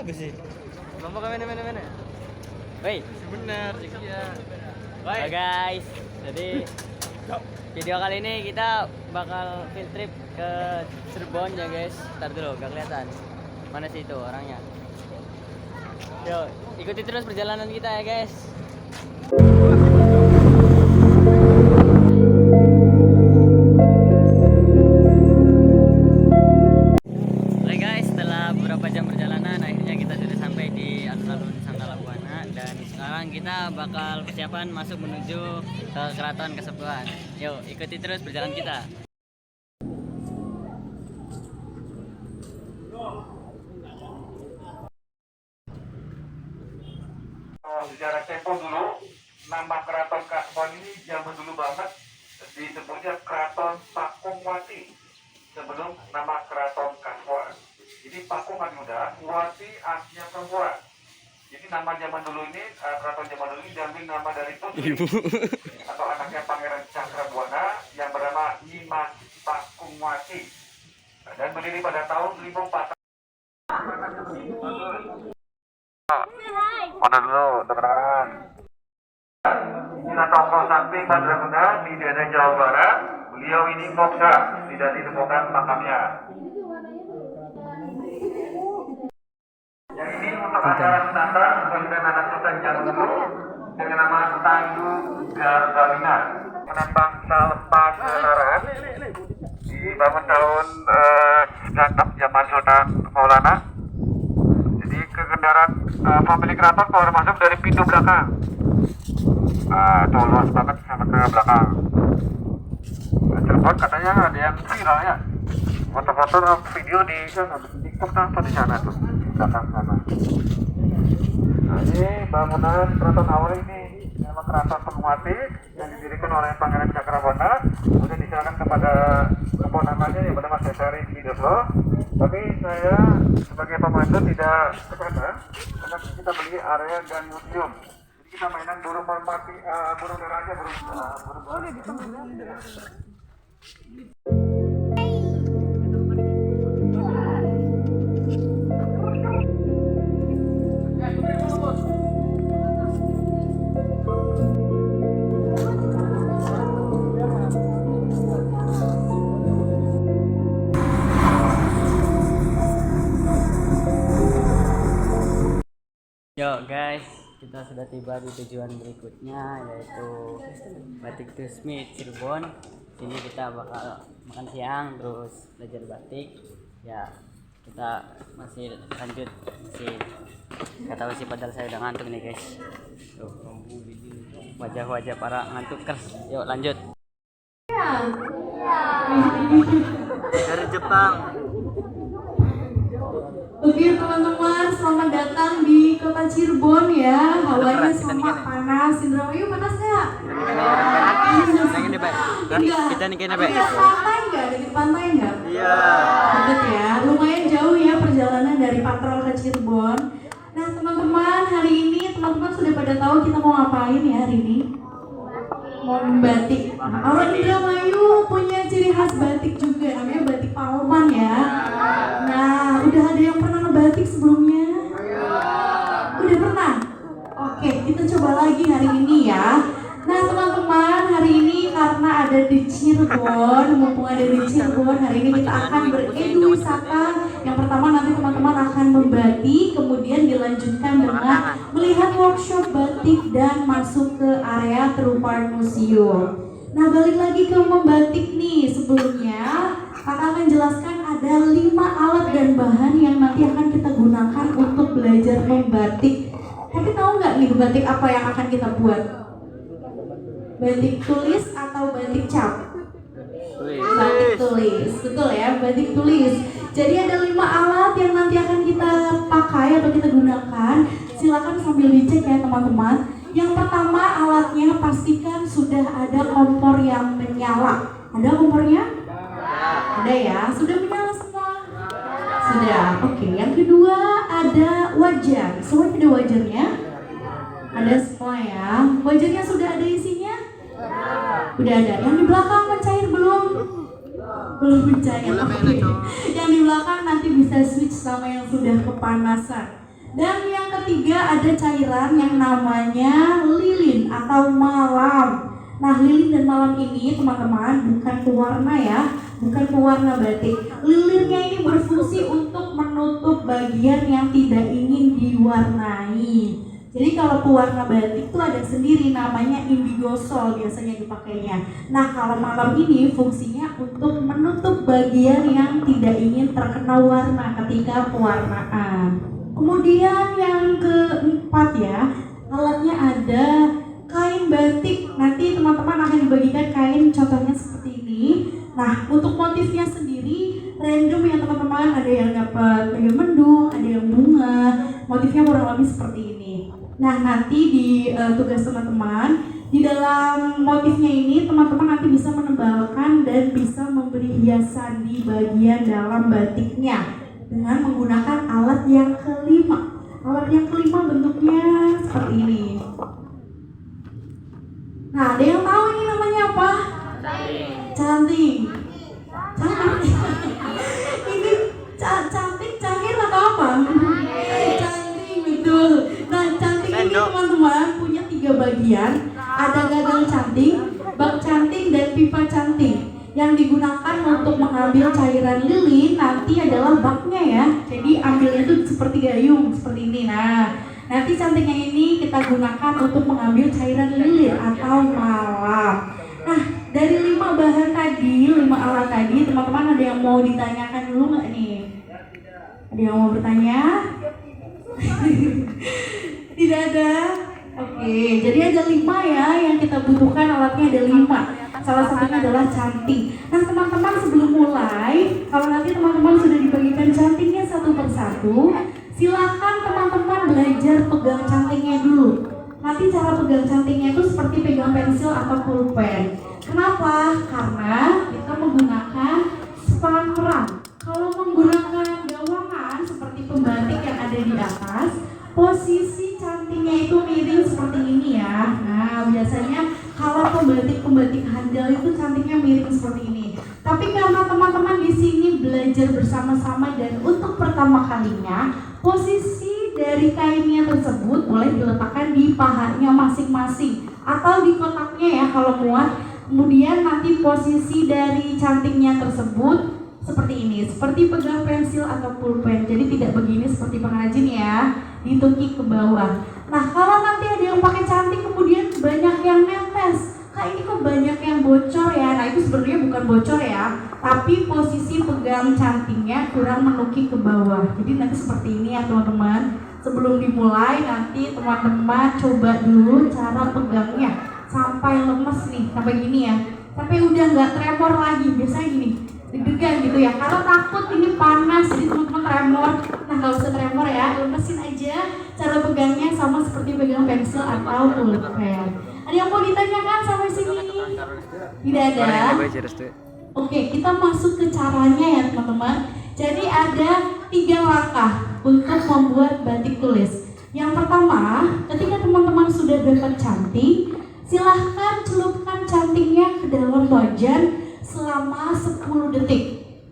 bagus sih. Lomba ke mana? Woi, Bener, iya. halo guys. Jadi video kali ini kita bakal field trip ke Cirebon ya guys. Ntar dulu, gak kelihatan. Mana sih itu orangnya? Yo, ikuti terus perjalanan kita ya guys. Oke guys, setelah beberapa jam perjalanan akhirnya kita sudah sampai di alun-alun Sangkala Buana dan sekarang kita bakal persiapan masuk menuju ke Keraton Kasepuhan. Yuk, ikuti terus perjalanan kita. Sejarah tempo dulu, nama Keraton Kasepuhan ini zaman dulu banget disebutnya Keraton Pakungwati sebelum nama Keraton Kasepuhan. Jadi Pakung muda, Wati artinya perempuan. Jadi nama zaman dulu ini, keraton zaman dulu ini diambil nama dari putri atau anaknya Pangeran Cakrabuana yang bernama Nyimas Pakungwati dan berdiri pada tahun 1400. Mana dulu, teman-teman. Ini tokoh samping Madraguna di daerah Jawa Barat. Beliau ini moksa, tidak ditemukan makamnya. Yang ini untuk acara wisata pemerintahan anak sultan zaman dulu dengan nama Tandu Garbalina. Bangsal Pagelaran dibangun tahun 96 zaman Sultan Maulana. Jadi ke kendaraan pemilik keraton keluar masuk dari pintu belakang. Tuh luas banget sama ke belakang. Cirebon katanya ada yang viral ya. Foto-foto video di sana, di TikTok apa di sana tuh, di belakang sana. Nah, ini bangunan keraton awal ini nama Keraton Pakungwati yang didirikan oleh Pangeran Cakrabuana, kemudian diserahkan kepada keponakannya yang bernama Sesari Widoslo. Tapi saya sebagai pemandu tidak ke sana karena kita beli area dan museum. Jadi kita mainan burung merpati, burung dara aja, burung. Yo guys, kita sudah tiba di tujuan berikutnya yaitu Batik Tusmi Cirebon. Sini kita bakal makan siang terus belajar batik. Ya, kita masih lanjut, masih nggak tahu sih padahal saya udah ngantuk nih guys. Tuh, wajah-wajah para ngantukers. Yuk lanjut. Dari Jepang. Oke teman-teman, selamat datang di kota Cirebon ya. Hawanya sama panas, Indramayu panas nggak? Ini Pak. Kita nih kayaknya Pak. Ada pantai nggak? Ada di pantai nggak? Iya. Deket ya, lumayan jauh ya perjalanan dari Patrol ke Cirebon. Nah teman-teman, hari ini teman-teman sudah pada tahu kita mau ngapain ya hari ini? Mau membatik. Orang Indramayu punya ciri khas batik juga, namanya batik Palman ya. Nah, udah ada yang pernah ngebatik sebelumnya? Udah pernah? Oke, kita coba lagi hari ini ya. Nah teman-teman, hari ini karena ada di Cirebon, mumpung ada di Cirebon, hari ini kita akan bereduwisata. Yang pertama nanti teman-teman akan membatik, kemudian dilanjutkan dengan melihat workshop batik dan masuk ke area Terupar Museum. Nah balik lagi ke membatik nih, sebelumnya kakak akan jelaskan ada 5 alat dan bahan yang nanti akan kita gunakan untuk belajar membatik. Tapi tahu nggak nih batik apa yang akan kita buat? Batik tulis atau batik cap? Batik tulis, betul ya, batik tulis. Jadi ada 5 alat yang nanti akan kita pakai atau kita gunakan. Silakan sambil dicek ya teman-teman. Yang pertama alatnya pastikan sudah ada kompor yang menyala. Ada kompornya? Ada ya, sudah menyala semua? Sudah, oke. Yang kedua ada wajan. Semua ada wajannya? Ada semua ya. Wajannya sudah ada isinya? Udah ada. Yang di belakang mencair belum? Belum mencair. Oke. Yang di belakang nanti bisa switch sama yang sudah kepanasan. Dan yang ketiga ada cairan yang namanya lilin atau malam. Nah, lilin dan malam ini teman-teman bukan pewarna ya, bukan pewarna batik. Lilinnya ini berfungsi untuk menutup bagian yang tidak ingin diwarnai. Jadi kalau pewarna batik itu ada sendiri namanya indigo sol biasanya dipakainya. Nah, kalau malam ini fungsinya untuk menutup bagian yang tidak ingin terkena warna ketika pewarnaan. Kemudian yang keempat ya, alatnya ada kain batik. Nanti teman-teman akan dibagikan kain contohnya seperti ini. Nah, untuk motifnya sendiri random ya teman-teman, ada yang dapat mendung, ada yang bunga. Motifnya kurang lebih seperti ini. Nah, nanti di tugas teman-teman di dalam motifnya ini teman-teman nanti bisa menebalkan dan bisa memberi hiasan di bagian dalam batiknya dengan menggunakan alat yang kelima. Alat yang kelima bentuknya seperti ini. Nah, ada yang tahu ini namanya apa? Canting. Canting. Ini cantik, cangkir atau apa? Canting, betul. Nah, canting ini teman-teman punya 3 bagian. Ada gagang canting, bak canting, dan pipa canting. Yang digunakan untuk mengambil cairan lilin nanti adalah baknya ya. Jadi ambilnya itu seperti gayung, seperti ini. Nah, nanti cantingnya ini kita gunakan untuk mengambil cairan lilin atau malam. Nah, dari 5 bahan tadi, 5 alat tadi, teman-teman ada yang mau ditanyakan dulu nggak nih? Ada yang mau bertanya? Tidak ada? Oke, jadi ada 5 ya yang kita butuhkan, alatnya ada 5. Salah satunya adalah canting. Nah teman-teman, sebelum mulai, kalau nanti teman-teman sudah dibagikan cantingnya satu persatu, silakan teman-teman belajar pegang cantingnya dulu. Nanti cara pegang cantingnya itu seperti pegang pensil atau pulpen. Kenapa? Karena kita menggunakan spanduk. Kalau menggunakan gawangan seperti pembatik yang ada di atas, posisi cantingnya itu miring seperti ini ya. Nah, biasanya kalau pembatik handal itu cantingnya miring seperti ini. Tapi karena teman-teman di sini belajar bersama-sama dan untuk pertama kalinya, posisi dari kainnya tersebut boleh diletakkan di pahanya masing-masing atau di kotaknya ya kalau muat. Kemudian nanti posisi dari cantingnya tersebut seperti ini, seperti pegang pensil atau pulpen. Jadi tidak begini seperti pengrajin ya, ditukik ke bawah. Nah, kalau nanti ada yang pakai canting kemudian banyak yang netes, ini kok banyak yang bocor ya. Nah, itu sebenarnya bukan bocor ya, tapi posisi pegang cantingnya kurang menukik ke bawah. Jadi nanti seperti ini ya teman-teman. Sebelum dimulai nanti teman-teman coba dulu cara pegangnya sampai lemes nih, sampai gini ya, sampai udah nggak tremor lagi. Biasanya gini, deg-degan gitu ya. Kalau takut ini panas, jadi teman-teman tremor. Nah, nggak usah tremor ya, lemesin aja. Cara pegangnya sama seperti pegang pensil atau pulpen. Ada yang mau ditanyakan sampai sini? Tidak ada? Oke, kita masuk ke caranya ya teman-teman. Jadi ada 3 langkah untuk membuat batik tulis. Yang pertama, ketika teman-teman sudah dapat canting, silahkan celupkan cantingnya ke dalam wajan selama 10 detik.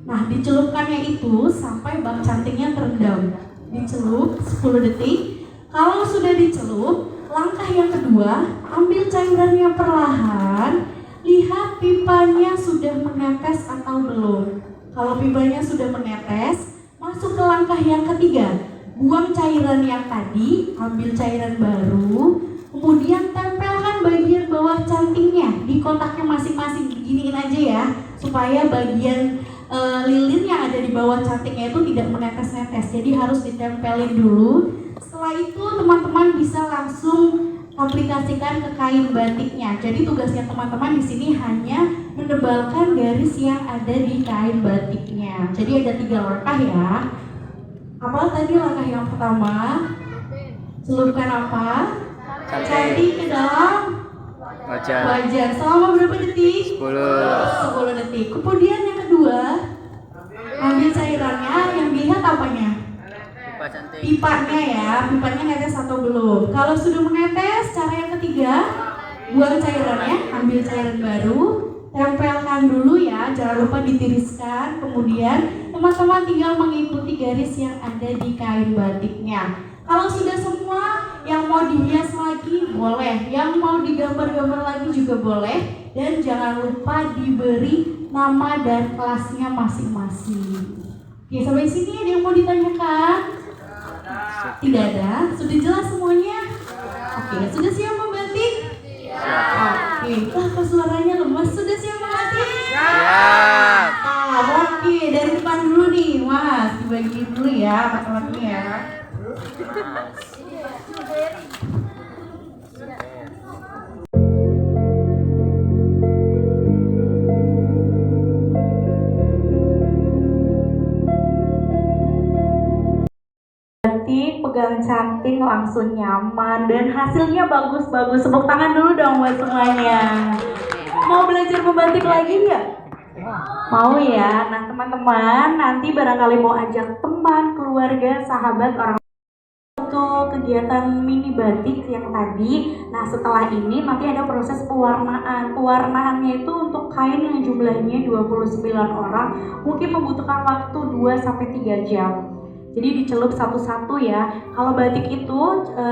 Nah, dicelupkannya itu sampai bak cantingnya terendam. Dicelup 10 detik. Kalau sudah dicelup, langkah yang kedua, ambil cairannya perlahan. Lihat pipanya sudah menetes atau belum. Kalau pipanya sudah menetes, masuk ke langkah yang ketiga. Buang cairan yang tadi, ambil cairan baru. Kemudian tempelkan bagian bawah cantingnya di kotaknya masing-masing. Diginiin aja ya, supaya bagian lilin yang ada di bawah cantingnya itu tidak menetes-netes. Jadi harus ditempelin dulu. Setelah itu teman-teman bisa langsung aplikasikan ke kain batiknya. Jadi tugasnya teman-teman di sini hanya menebalkan garis yang ada di kain batiknya. Jadi ada 3 langkah ya. Apa tadi langkah yang pertama? Celupkan apa? Canting ke dalam wajan. Selama berapa detik? 10 detik. Kemudian yang kedua, ambil cairannya, yang dilihat apanya? Pipanya ya, pipanya netes atau belum. Kalau sudah menetes, cara yang ketiga, buang cairannya, ambil cairan baru, tempelkan dulu ya, jangan lupa ditiriskan. Kemudian teman-teman tinggal mengikuti garis yang ada di kain batiknya. Kalau sudah semua, yang mau dihias lagi boleh, yang mau digambar-gambar lagi juga boleh, dan jangan lupa diberi nama dan kelasnya masing-masing. Oke, sampai sini ada yang mau ditanyakan? Tidak ada? Sudah jelas semuanya? Oke, sudah siap membatik? Oke, kok suaranya lemas? Sudah siap membatik? Siap. Oke, dari depan dulu nih, Mas. Dibagi dulu ya, teman-teman ya. Batik, pegang cantik, langsung nyaman, dan hasilnya bagus-bagus. Tepuk tangan dulu dong buat semuanya. Mau belajar membatik lagi nggak? Mau ya. Nah teman-teman, nanti barangkali mau ajak teman, keluarga, sahabat, orang untuk kegiatan mini batik yang tadi. Nah setelah ini nanti ada proses pewarnaan. Pewarnaannya itu untuk kain yang jumlahnya 29 orang mungkin membutuhkan waktu 2-3 jam. Jadi dicelup satu-satu ya. Kalau batik itu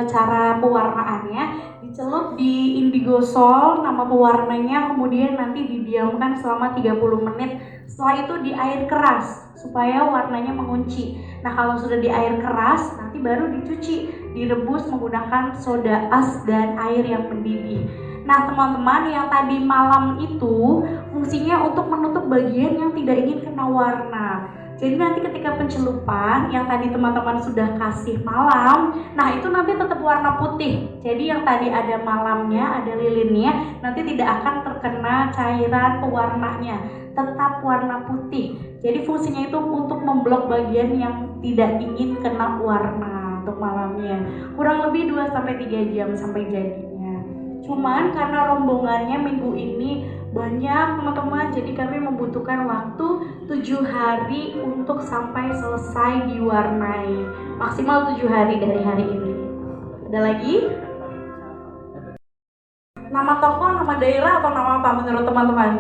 cara pewarnaannya dicelup di indigo sol, nama pewarnanya, kemudian nanti didiamkan selama 30 menit. Setelah itu di air keras supaya warnanya mengunci. Nah kalau sudah di air keras nanti baru dicuci, direbus menggunakan soda as dan air yang mendidih. Nah teman-teman, yang tadi malam itu fungsinya untuk menutup bagian yang tidak ingin kena warna. Jadi nanti ketika pencelupan yang tadi teman-teman sudah kasih malam, nah itu nanti tetap warna putih. Jadi yang tadi ada malamnya, ada lilinnya, nanti tidak akan terkena cairan pewarnanya, tetap warna putih. Jadi fungsinya itu untuk memblok bagian yang tidak ingin kena warna untuk malamnya. Kurang lebih 2-3 jam sampai jadinya. Cuman karena rombongannya minggu ini banyak teman-teman, jadi kami membutuhkan waktu 7 hari untuk sampai selesai diwarnai, maksimal 7 hari dari hari ini. Ada lagi? Nama toko, nama daerah, atau nama apa menurut teman-teman?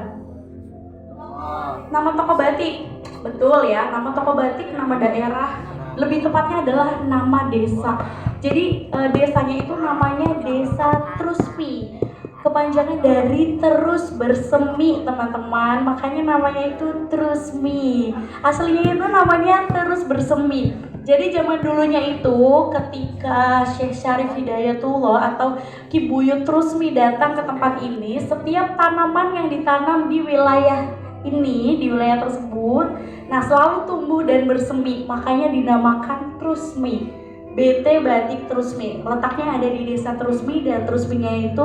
Nama toko batik, betul ya, nama toko batik, nama daerah, lebih tepatnya adalah nama desa. Jadi desanya itu namanya Desa Trusmi, kepanjangan dari terus bersemi teman-teman, makanya namanya itu Trusmi. Aslinya itu namanya terus bersemi. Jadi zaman dulunya itu ketika Syekh Syarif Hidayatullah atau Ki Buyut Trusmi datang ke tempat ini, setiap tanaman yang ditanam di wilayah ini, di wilayah tersebut, nah selalu tumbuh dan bersemi, makanya dinamakan Trusmi. BT Batik Trusmi, letaknya ada di Desa Trusmi, dan Trusminya itu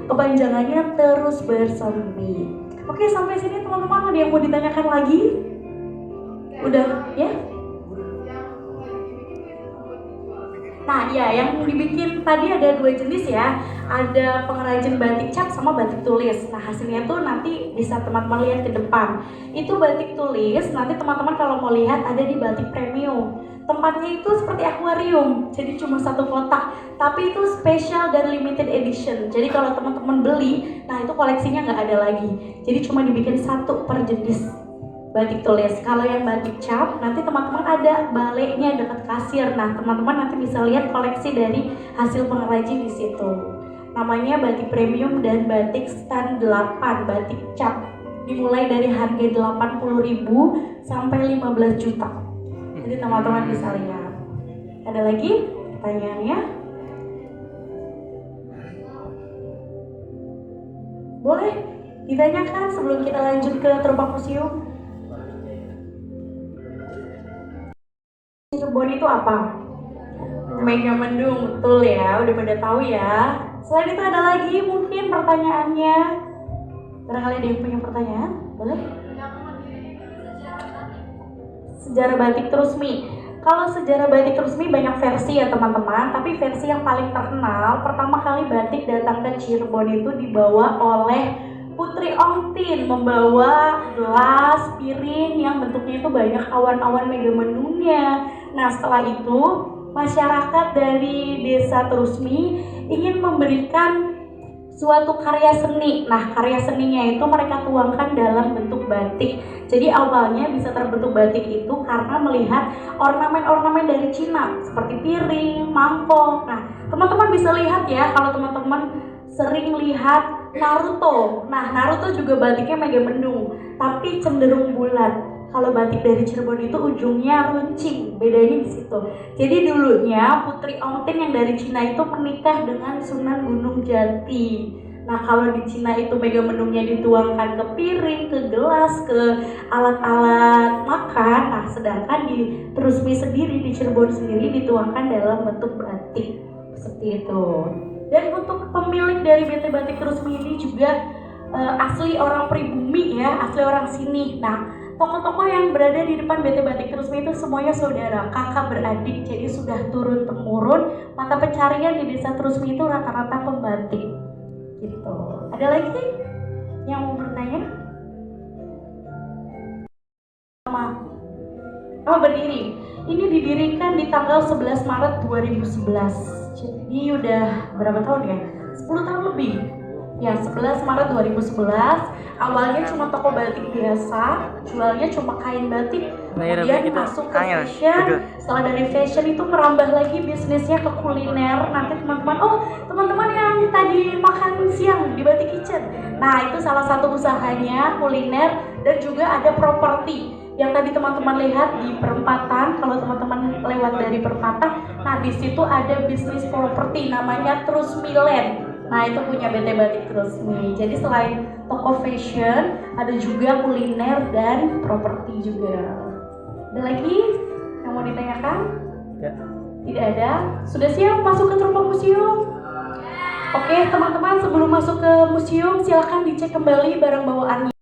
kepanjangannya terus bersemi. Oke, sampai sini teman-teman, ada yang mau ditanyakan lagi? Udah ya? Nah ya, yang dibikin tadi ada 2 jenis ya, ada pengrajin batik cap sama batik tulis. Nah hasilnya tuh nanti bisa teman-teman lihat ke depan. Itu batik tulis, nanti teman-teman kalau mau lihat ada di Batik Premium. Tempatnya itu seperti akuarium, jadi cuma 1 kotak, tapi itu special dan limited edition. Jadi kalau teman-teman beli, nah itu koleksinya nggak ada lagi. Jadi cuma dibikin 1 per jenis batik tulis. Kalau yang batik cap, nanti teman-teman ada balainya dekat kasir. Nah teman-teman nanti bisa lihat koleksi dari hasil pengrajin di situ. Namanya batik premium dan batik stand 8, batik cap. Dimulai dari harga 80.000 sampai 15 juta. Jadi teman-teman bisa lihat. Ada lagi pertanyaannya? Boleh ditanyakan sebelum kita lanjut ke terbang museum. Cirebon itu apa? Megamendung, betul ya, udah pada tahu ya. Selain itu ada lagi mungkin pertanyaannya. Barangkali ada yang punya pertanyaan? Boleh? Sejarah batik Trusmi. Kalau sejarah batik Trusmi banyak versi ya teman-teman, tapi versi yang paling terkenal, pertama kali batik datang ke Cirebon itu dibawa oleh Putri Ongtin, membawa gelas, piring yang bentuknya itu banyak awan-awan megamendungnya. Nah setelah itu masyarakat dari Desa Trusmi ingin memberikan suatu karya seni. Nah, karya seninya itu mereka tuangkan dalam bentuk batik. Jadi awalnya bisa terbentuk batik itu karena melihat ornamen-ornamen dari Cina seperti piring, mangkok. Nah, teman-teman bisa lihat ya kalau teman-teman sering lihat Naruto. Nah, Naruto juga batiknya mega mendung, tapi cenderung bulat. Kalau batik dari Cirebon itu ujungnya runcing, bedanya di situ. Jadi dulunya Putri Ongtin yang dari Cina itu menikah dengan Sunan Gunung Jati. Nah, kalau di Cina itu mega mendungnya dituangkan ke piring, ke gelas, ke alat-alat makan. Nah, sedangkan di Trusmi sendiri, di Cirebon sendiri dituangkan dalam bentuk batik. Seperti itu. Dan untuk pemilik dari BT Batik Trusmi ini juga asli orang pribumi ya, asli orang sini. Nah, tokoh-tokoh yang berada di depan BT Batik Trusmi itu semuanya saudara, kakak beradik, jadi sudah turun-temurun. Mata pencarian di desa Trusmi itu rata-rata pembatik. Gitu. Ada lagi yang mau bertanya? Oh, berdiri. Ini didirikan di tanggal 11 Maret 2011. Jadi udah berapa tahun ya? 10 tahun lebih. Ya, 11 Maret 2011. Awalnya cuma toko batik biasa, jualnya cuma kain batik. Kemudian masuk ke fashion. Setelah dari fashion itu merambah lagi bisnisnya ke kuliner. Nanti teman-teman yang tadi makan siang di Batik Kitchen. Nah, itu salah satu usahanya, kuliner, dan juga ada properti. Yang tadi teman-teman lihat di perempatan, kalau teman-teman lewat dari perempatan, nah di situ ada bisnis properti namanya Trusmiland. Nah, itu punya BT Batik Trusmi. Jadi selain toko fashion, ada juga kuliner dan properti juga. Ada lagi yang mau ditanyakan? Ya. Tidak ada? Sudah siap masuk ke Trupa Museum? Oke, teman-teman, sebelum masuk ke museum, silakan dicek kembali barang bawaannya.